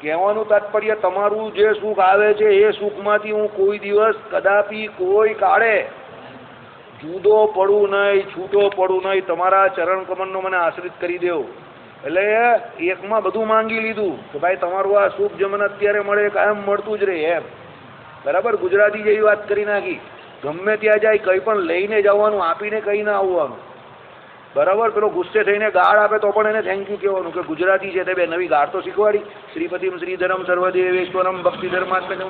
કહેવાનું તાત્પર્ય, તમારું જે સુખ આવે છે એ સુખમાંથી હું કોઈ દિવસ કદાપી કોઈ કાળે જુદો પડું નહીં, છૂટો પડું નહીં. તમારા ચરણ કમળનો મને આશ્રિત કરી દેવો. એટલે એકમાં બધું માંગી લીધું કે ભાઈ તમારું આ સુખ જે મને અત્યારે મળે કાયમ મળતું જ રહે એમ. બરાબર? ગુજરાતી જેવી વાત કરી નાખી. ગમે ત્યાં જાય કંઈ પણ લઈને જવાનું, આપીને કંઈ ના આવવાનું. બરાબર? પેલો ગુસ્સે થઈને ગાળ આપે તો પણ એને થેન્ક યુ કહેવાનું કે ગુજરાતી છે તે બે નવી ગાળ તો શીખવાડી. શ્રીપતિમ શ્રીધરમ સર્વદેવેશ્વરમ ભક્તિ ધર્માત્મકમ